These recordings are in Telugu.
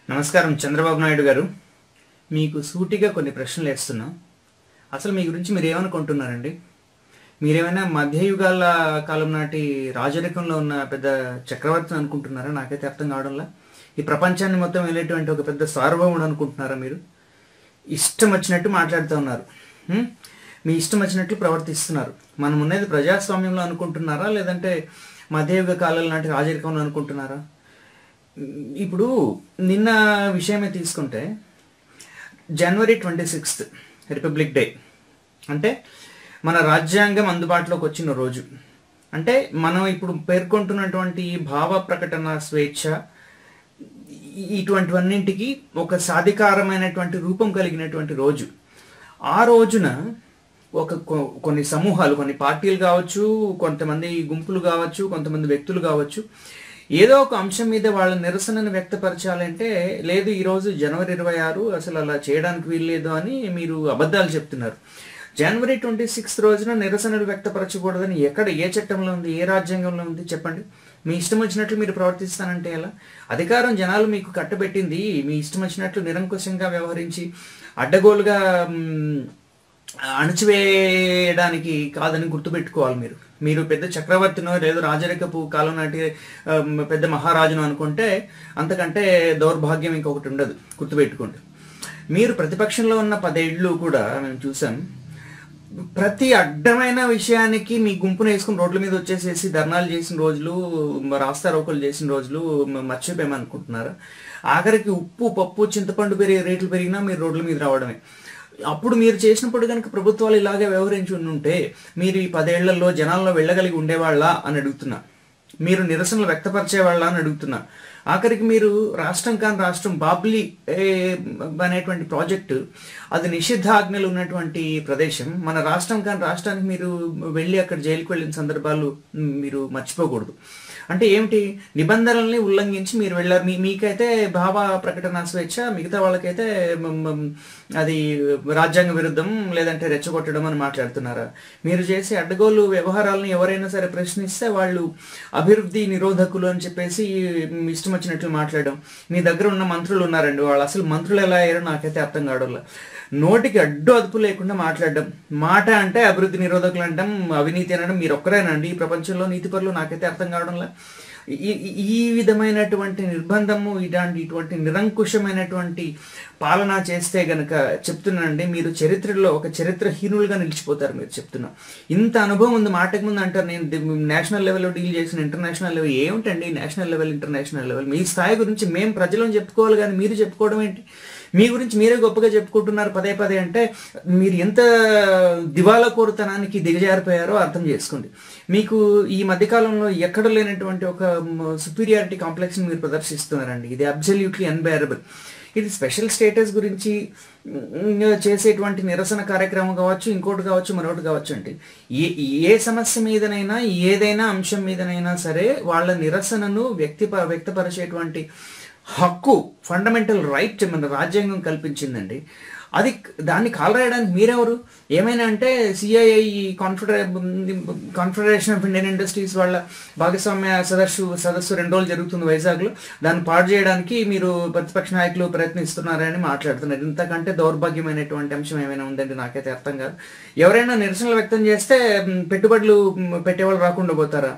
నమస్కారం చంద్రబాబు నాయుడు గారు. మీకు సూటిగా కొన్ని ప్రశ్నలు వేస్తున్నా. అసలు మీ గురించి మీరు ఏమనుకుంటున్నారండి? మీరేమైనా మధ్యయుగాల కాలం నాటి రాజరికంలో ఉన్న పెద్ద చక్రవర్తిని అనుకుంటున్నారా? నాకైతే అర్థం కావడంలా. ఈ ప్రపంచాన్ని మొత్తం వెళ్ళేటువంటి ఒక పెద్ద సార్వభౌముడు అనుకుంటున్నారా మీరు? ఇష్టం వచ్చినట్టు మాట్లాడుతూ ఉన్నారు. మీ ఇష్టం వచ్చినట్లు ప్రవర్తిస్తున్నారు. మనం ఉన్నది ప్రజాస్వామ్యంలో అనుకుంటున్నారా, లేదంటే మధ్యయుగ కాలం నాటి రాజరికంలో అనుకుంటున్నారా? ఇప్పుడు నిన్న విషయమే తీసుకుంటే జనవరి 26 రిపబ్లిక్ డే అంటే మన రాజ్యాంగం అందుబాటులోకి వచ్చిన రోజు. అంటే మనం ఇప్పుడు పేర్కొంటున్నటువంటి భావ ప్రకటన స్వేచ్ఛ ఇటువంటివన్నింటికి ఒక సాధికారమైనటువంటి రూపం కలిగినటువంటి రోజు. ఆ రోజున కొన్ని సమూహాలు, కొన్ని పార్టీలు కావచ్చు, కొంతమంది గుంపులు కావచ్చు, కొంతమంది వ్యక్తులు కావచ్చు, ఏదో ఒక అంశం మీద వాళ్ళ నిరసనను వ్యక్తపరచాలంటే లేదు ఈరోజు జనవరి 26 అసలు అలా చేయడానికి వీల్లేదు అని మీరు అబద్ధాలు చెప్తున్నారు. జనవరి 26 రోజున నిరసనలు వ్యక్తపరచకూడదని ఎక్కడ, ఏ చట్టంలో ఉంది, ఏ రాజ్యాంగంలో ఉంది చెప్పండి? మీ ఇష్టం వచ్చినట్లు మీరు ప్రవర్తిస్తానంటే ఎలా? అధికారం జనాలు మీకు కట్టబెట్టింది మీ ఇష్టం వచ్చినట్లు నిరంకుశంగా వ్యవహరించి అడ్డగోలుగా అణచివేయడానికి కాదని గుర్తుపెట్టుకోవాలి. మీరు పెద్ద చక్రవర్తినో లేదో రాజరికపు కాలం నాటి పెద్ద మహారాజును అనుకుంటే అంతకంటే దౌర్భాగ్యం ఇంకొకటి ఉండదు. గుర్తుపెట్టుకోండి. మీరు ప్రతిపక్షంలో ఉన్న 10 ఏళ్ళు కూడా మేము చూసాం. ప్రతి అడ్డమైన విషయానికి మీ గుంపును వేసుకుని రోడ్ల మీద వచ్చేసేసి ధర్నాలు చేసిన రోజులు, రాస్తారోకోలు చేసిన రోజులు మర్చిపోయామనుకుంటున్నారా? ఆఖరికి ఉప్పు, పప్పు, చింతపండు రేట్లు పెరిగినా మీరు రోడ్ల మీద రావడమే. అప్పుడు మీరు చేసినప్పుడు కనుక ప్రభుత్వాలు ఇలాగే వ్యవహరించి ఉంటే మీరు ఈ 10 ఏళ్లలో జనాల్లో వెళ్ళగలిగి ఉండేవాళ్ళ అని అడుగుతున్నా. మీరు నిరసనలు వ్యక్తపరిచేవాళ్ళ అని అడుగుతున్నా. ఆఖరికి మీరు రాష్ట్రం కాని రాష్ట్రం బాబ్లీ అనేటువంటి ప్రాజెక్టు, అది నిషిద్ధాజ్ఞలు ఉన్నటువంటి ప్రదేశం. మన రాష్ట్రం కాని రాష్ట్రానికి మీరు వెళ్ళి అక్కడ జైలుకి వెళ్ళిన సందర్భాలు మీరు మర్చిపోకూడదు. అంటే ఏమిటి? నిబంధనల్ని ఉల్లంఘించి మీరు వెళ్ళారు. మీకైతే భావ ప్రకటన స్వేచ్ఛ, మిగతా వాళ్ళకైతే అది రాజ్యాంగ విరుద్ధం, లేదంటే రెచ్చగొట్టడం అని మాట్లాడుతున్నారా? మీరు చేసే అడ్డగోలు వ్యవహారాలను ఎవరైనా సరే ప్రశ్నిస్తే వాళ్ళు అభివృద్ధి నిరోధకులు అని చెప్పేసి ఇష్టం వచ్చినట్లు మాట్లాడడం. మీ దగ్గర ఉన్న మంత్రులు ఉన్నారండి, వాళ్ళు అసలు మంత్రులు ఎలా అయ్యారో నాకైతే అర్థం కావడంలా. నోటికి అడ్డు అదుపు లేకుండా మాట్లాడడం. మాట అంటే అభివృద్ధి నిరోధకులు అనడం, అవినీతి అనడం మీరు ఒక్కరేనండి ఈ ప్రపంచంలో నీతిపరులు? నాకైతే అర్థం కావడంలా. ఈ విధమైనటువంటి నిర్బంధము, ఇటువంటి నిరంకుశమైనటువంటి పాలన చేస్తే గనక చెప్తున్నానండి, మీరు చరిత్రలో ఒక చరిత్రహీనులుగా నిలిచిపోతారు. మీరు చెప్తున్నా ఇంత అనుభవం ఉంది. మాటకు ముందు అంటారు నేను నేషనల్ లెవెల్లో డీల్ చేసిన, ఇంటర్నేషనల్ లెవెల్ ఏమిటండి? నేషనల్ లెవెల్, ఇంటర్నేషనల్ లెవెల్ మీ స్థాయి గురించి మేము ప్రజలను చెప్పుకోవాలి, కానీ మీరు చెప్పుకోవడం ఏంటి? మీ గురించి మీరే గొప్పగా చెప్పుకుంటున్నారు పదే పదే. అంటే మీరు ఎంత దివాలా కోరుతనానికి దిగజారిపోయారో అర్థం చేసుకోండి. మీకు ఈ మధ్యకాలంలో ఎక్కడ లేనటువంటి ఒక సుపీరియారిటీ కాంప్లెక్స్ని మీరు ప్రదర్శిస్తున్నారండి. ఇది అబ్సల్యూట్లీ అన్బేరబుల్. ఇది స్పెషల్ స్టేటస్ గురించి చేసేటువంటి నిరసన కార్యక్రమం కావచ్చు, ఇంకోటి కావచ్చు, మరొకటి కావచ్చు. అంటే ఏ సమస్య మీదనైనా, ఏదైనా అంశం మీదనైనా సరే వాళ్ళ నిరసనను వ్యక్తపరిచేటువంటి హక్కు, ఫండమెంటల్ రైట్ మన రాజ్యాంగం కల్పించిందండి. దాన్ని కాలరాయడానికి మీరెవరు? ఏమైనా అంటే CII confederation of Indian industries వాళ్ళ భాగస్వామ్య సదస్సు 2 రోజులు జరుగుతుంది వైజాగ్లో. దాన్ని పాడు చేయడానికి మీరు ప్రతిపక్ష నాయకులు ప్రయత్నిస్తున్నారని మాట్లాడుతున్నారు. ఇంతకంటే దౌర్భాగ్యమైనటువంటి అంశం ఏమైనా ఉందండి? నాకైతే అర్థం కాదు. ఎవరైనా నిరసనలు వ్యక్తం చేస్తే పెట్టుబడులు పెట్టేవాళ్ళు రాకుండా పోతారా?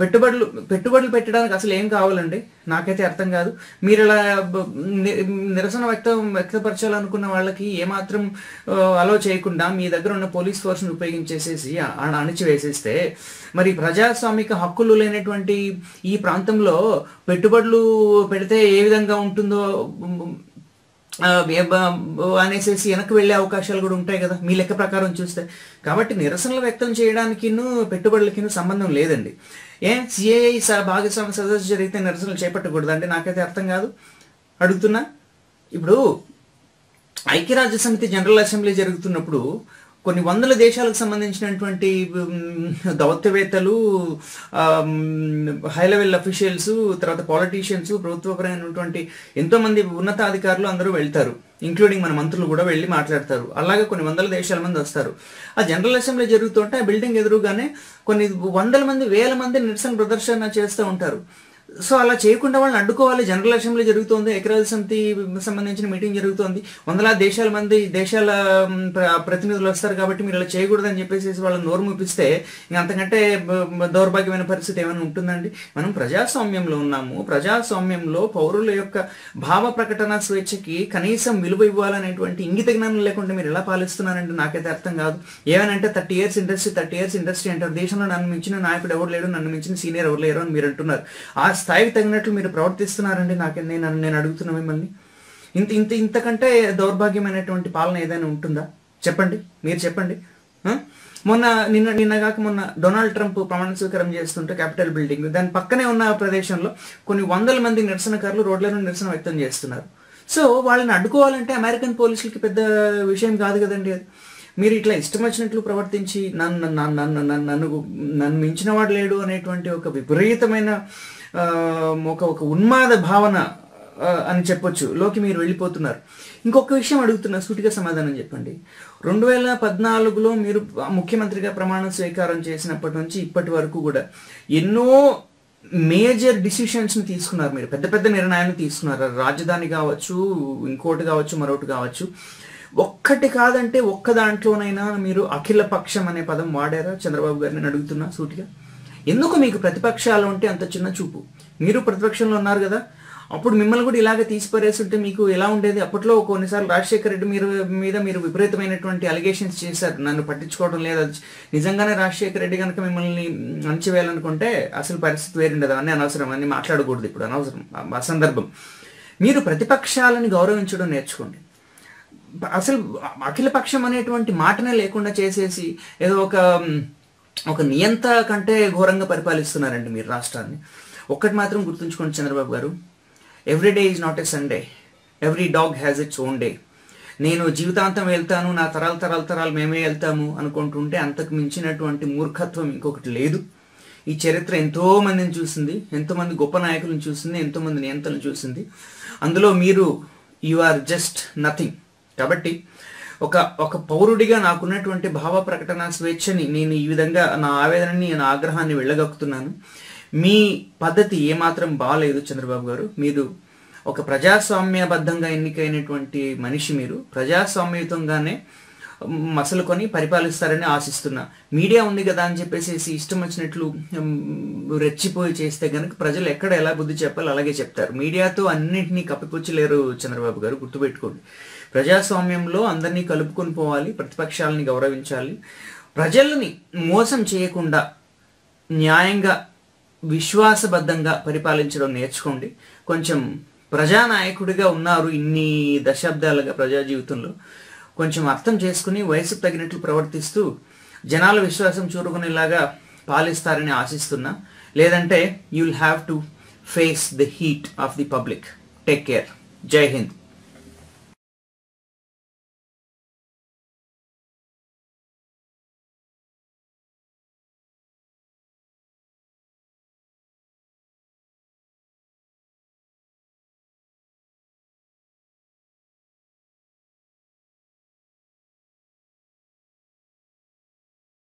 పెట్టుబడులు పెట్టడానికి అసలు ఏం కావాలండి? నాకైతే అర్థం కాదు. మీరు ఇలా నిరసన వ్యక్తపరచాలనుకున్న వాళ్ళకి ఏమాత్రం అలో చేయకుండా మీ దగ్గర ఉన్న పోలీస్ ఫోర్స్ని ఉపయోగించేసేసి అణిచివేసేస్తే మరి ప్రజాస్వామిక హక్కులు లేనటువంటి ఈ ప్రాంతంలో పెట్టుబడులు పెడితే ఏ విధంగా ఉంటుందో అనేసి వెనక్కి వెళ్ళే అవకాశాలు కూడా ఉంటాయి కదా మీ లెక్క ప్రకారం చూస్తే. కాబట్టి నిరసనలు వ్యక్తం చేయడానికి పెట్టుబడులకి సంబంధం లేదండి. సిఐఐ భాగస్వామ్య సదస్సు జరిగితే నిరసనలు చేపట్టకూడదు అంటే నాకైతే అర్థం కాదు. అడుగుతున్నా. ఇప్పుడు ఐక్యరాజ్య సమితి జనరల్ అసెంబ్లీ జరుగుతున్నప్పుడు కొన్ని వందల దేశాలకు సంబంధించినటువంటి దౌత్యవేత్తలు, హై లెవెల్ అఫీషియల్స్, తర్వాత పాలిటీషియన్స్, ప్రభుత్వపరమైనటువంటి ఎంతోమంది ఉన్నతాధికారులు అందరూ వెళ్తారు. ఇంక్లూడింగ్ మన మంత్రులు కూడా వెళ్ళి మాట్లాడతారు. అలాగే కొన్ని వందల దేశాల మంది వస్తారు. ఆ జనరల్ అసెంబ్లీ జరుగుతుంటే ఆ బిల్డింగ్ ఎదురుగానే కొన్ని వందల మంది, వేల మంది నిరసన ప్రదర్శన చేస్తూ ఉంటారు. సో అలా చేయకుండా వాళ్ళని అడ్డుకోవాలి. జనరల్ అసెంబ్లీ జరుగుతోంది, ఐక్యరాజ్య సమితి సంబంధించిన మీటింగ్ జరుగుతోంది, వందలాది దేశాల ప్రతినిధులు వస్తారు కాబట్టి మీరు ఇలా చేయకూడదని చెప్పేసి వాళ్ళని నోరు మూపిస్తే ఇంక అంతకంటే దౌర్భాగ్యమైన పరిస్థితి ఏమైనా ఉంటుందండి? మనం ప్రజాస్వామ్యంలో ఉన్నాము. ప్రజాస్వామ్యంలో పౌరుల యొక్క భావ ప్రకటన స్వేచ్ఛకి కనీసం విలువ ఇవ్వాలనేటువంటి ఇంగిత జ్ఞానం లేకుండా మీరు ఎలా పాలిస్తున్నారంటే నాకైతే అర్థం కాదు. ఏమనంటే 30 years ఇండస్ట్రీ అంటారు. దేశంలో నన్ను మించిన నాయకుడు ఎవరు లేడు, నన్ను మించిన సీనియర్ ఎవరు లేరు అని మీరు అంటున్నారు. ఆ స్థాయికి తగినట్లు మీరు ప్రవర్తిస్తున్నారండి. నేను అడుగుతున్నా మిమ్మల్ని, ఇంతకంటే దౌర్భాగ్యమైనటువంటి పాలన ఏదైనా ఉంటుందా? చెప్పండి, మీరు చెప్పండి. మొన్న డొనాల్డ్ ట్రంప్ ప్రమాణ స్వీకారం చేస్తుంటే క్యాపిటల్ బిల్డింగ్ దాని పక్కనే ఉన్న ప్రదేశంలో కొన్ని వందల మంది నిరసనకారులు రోడ్ల నుండి నిరసన వ్యక్తం చేస్తున్నారు. సో వాళ్ళని అడ్డుకోవాలంటే అమెరికన్ పోలీసులకి పెద్ద విషయం కాదు కదండి అది. మీరు ఇట్లా ఇష్టం వచ్చినట్లు ప్రవర్తించి నన్ను మించిన వాడు లేడు అనేటువంటి ఒక విపరీతమైన ఒక ఉన్మాద భావన అని చెప్పొచ్చు లోకి మీరు వెళ్ళిపోతున్నారు. ఇంకొక విషయం అడుగుతున్నా, సూటిగా సమాధానం చెప్పండి. 2014లో మీరు ముఖ్యమంత్రిగా ప్రమాణ స్వీకారం చేసినప్పటి నుంచి ఇప్పటి వరకు కూడా ఎన్నో మేజర్ డిసిషన్స్ని తీసుకున్నారు. మీరు పెద్ద పెద్ద నిర్ణయాలు తీసుకున్నారు. రాజధాని కావచ్చు, ఇంకోటి కావచ్చు, మరొకటి కావచ్చు. ఒక్కటి కాదంటే ఒక్క దాంట్లోనైనా మీరు అఖిల పక్షం అనే పదం వాడారా? చంద్రబాబు గారిని అడుగుతున్నా సూటిగా. ఎందుకు మీకు ప్రతిపక్షాలు ఉంటే అంత చిన్న చూపు? మీరు ప్రతిపక్షంలో ఉన్నారు కదా, అప్పుడు మిమ్మల్ని కూడా ఇలాగే తీసిపారేస్తుంటే మీకు ఎలా ఉండేది? అప్పట్లో కొన్నిసార్లు రాజశేఖర రెడ్డి మీద మీరు విపరీతమైనటువంటి అలిగేషన్స్ చేశారు, నన్ను పట్టించుకోవడం లేదు. నిజంగానే రాజశేఖర రెడ్డి కనుక మిమ్మల్ని అణచివేయాలనుకుంటే అసలు పరిస్థితి వేరుండదు. అన్నీ అనవసరం, అన్నీ మాట్లాడకూడదు ఇప్పుడు, అనవసరం అసందర్భం. మీరు ప్రతిపక్షాలని గౌరవించడం నేర్చుకోండి. అసలు అఖిల పక్షం అనేటువంటి మాటనే లేకుండా చేసేసి ఏదో ఒక నియంత కంటే ఘోరంగా పరిపాలిస్తున్నారండి మీరు రాష్ట్రాన్ని. ఒక్కటి మాత్రం గుర్తుంచుకోండి చంద్రబాబు గారు, every day is not a Sunday, every dog has its own day. నేను జీవితాంతం వెళ్తాను, నా తరాలు మేమే వెళ్తాము అనుకుంటుంటే అంతకు మించినటువంటి మూర్ఖత్వం ఇంకొకటి లేదు. ఈ చరిత్ర ఎంతో మందిని చూసింది, ఎంతోమంది గొప్ప నాయకులను చూసింది, ఎంతోమంది నియంతలను చూసింది. అందులో మీరు యు ఆర్ జస్ట్ నథింగ్. కాబట్టి ఒక పౌరుడిగా నాకున్నటువంటి భావ ప్రకటన స్వేచ్ఛని నేను ఈ విధంగా నా ఆవేదనని, నా ఆగ్రహాన్ని వెళ్ళగక్కుతున్నాను. మీ పద్ధతి ఏమాత్రం బాగాలేదు చంద్రబాబు గారు. మీరు ఒక ప్రజాస్వామ్యబద్ధంగా ఎన్నికైనటువంటి మనిషి, మీరు ప్రజాస్వామ్యయుతంగానే మసలుకొని పరిపాలిస్తారని ఆశిస్తున్నా. మీడియా ఉంది కదా అని చెప్పేసి ఇష్టం వచ్చినట్లు రెచ్చిపోయి చేస్తే కనుక ప్రజలు ఎక్కడ ఎలా బుద్ధి చెప్పాలో అలాగే చెప్తారు. మీడియాతో అన్నింటినీ కప్పిపుచ్చలేరు చంద్రబాబు గారు, గుర్తుపెట్టుకోండి. ప్రజాస్వామ్యంలో అందరినీ కలుపుకొని పోవాలి, ప్రతిపక్షాలని గౌరవించాలి, ప్రజల్ని మోసం చేయకుండా న్యాయంగా విశ్వాసబద్ధంగా పరిపాలించడం నేర్చుకోండి. కొంచెం ప్రజానాయకుడిగా ఉన్నారు ఇన్ని దశాబ్దాలుగా ప్రజా జీవితంలో, కొంచెం అర్థం చేసుకుని వయసుకు తగినట్లు ప్రవర్తిస్తూ జనాల విశ్వాసం చూరుకునేలాగా పాలిస్తారని ఆశిస్తున్నా. లేదంటే you will have to face the heat of the public. Take care. జై హింద్.